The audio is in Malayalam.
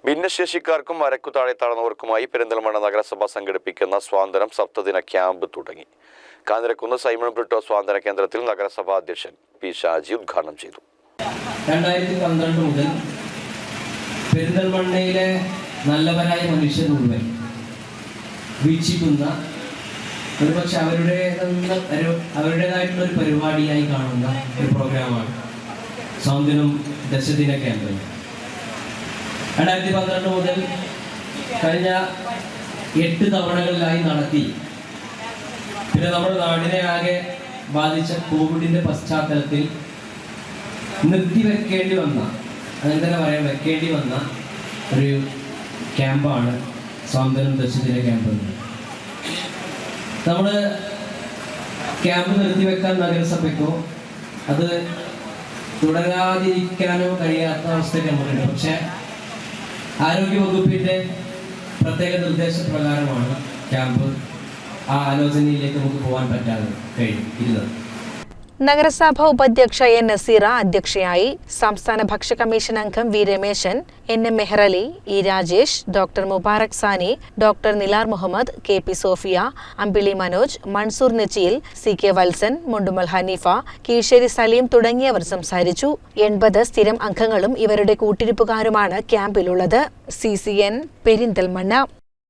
ഭിന്നശേഷിക്കാർക്കും വരക്കു താഴെ താഴ്ന്നവർക്കുമായി പെരിന്തൽമണ്ണ നഗരസഭ സംഘടിപ്പിക്കുന്ന സ്വാതന്ത്ര്യം സപ്തദിന ക്യാമ്പ് തുടങ്ങി. കാഞ്ഞിരക്കുന്ന് സൈമൺ ബ്രിട്ടോ സ്വാതന്ത്ര്യ കേന്ദ്രത്തിൽ നഗരസഭാ അധ്യക്ഷൻ പി ഷാജി ഉദ്ഘാടനം ചെയ്തു. 2012 മുതൽ പെരിന്തൽമണ്ണയിലെ നല്ലവരായ മനുഷ്യർ മുഴുവൻ വീക്ഷിക്കുന്ന ഒരുപക്ഷെ അവരുടേതായിട്ടുള്ള ഒരു പരിപാടിയായി കാണുന്ന ഒരു പ്രോഗ്രാമാണ് സ്വാതന്ത്ര്യം ദശദിന ക്യാമ്പ്. 2012 മുതൽ കഴിഞ്ഞ 8 തവണകളിലായി നടത്തി. പിന്നെ നമ്മുടെ നാടിനെ ആകെ ബാധിച്ച കോവിഡിന്റെ പശ്ചാത്തലത്തിൽ വെക്കേണ്ടി വന്ന ഒരു ക്യാമ്പാണ് സ്വാതന്ത്ര്യം ദശദിന ക്യാമ്പ്. നമ്മൾ ക്യാമ്പ് നിർത്തിവെക്കാൻ നഗരസഭയ്ക്കോ അത് തുടരാതിരിക്കാനോ കഴിയാത്ത അവസ്ഥയ്ക്ക് നമുക്കുണ്ട്. പക്ഷെ ആരോഗ്യ വകുപ്പിന്റെ പ്രത്യേക നിർദ്ദേശപ്രകാരമാണ് ക്യാമ്പ് ആ ആലോചനയിലേക്ക് നമുക്ക് പോകാൻ പറ്റാതെ ഇരുന്നത്. നഗരസഭാ ഉപാധ്യക്ഷ എൻ നസീറ അധ്യക്ഷയായി. സംസ്ഥാന ഭക്ഷ്യ കമ്മീഷൻ അംഗം V Rameshan, N Mehrali, E Rajesh, doctor Mubarak Sani, doctor Nilar Muhammad, K P Sophia, Ambili Manoj, Mansoor Najeel, C K Valsan, Mundumal Haneefa, Keezhissery Saleem തുടങ്ങിയവർ സംസാരിച്ചു. 80 സ്ഥിരം അംഗങ്ങളും ഇവരുടെ കൂട്ടിരിപ്പുകാരുമാണ് ക്യാമ്പിലുള്ളത്. CCN പെരിന്തൽമണ്ണ.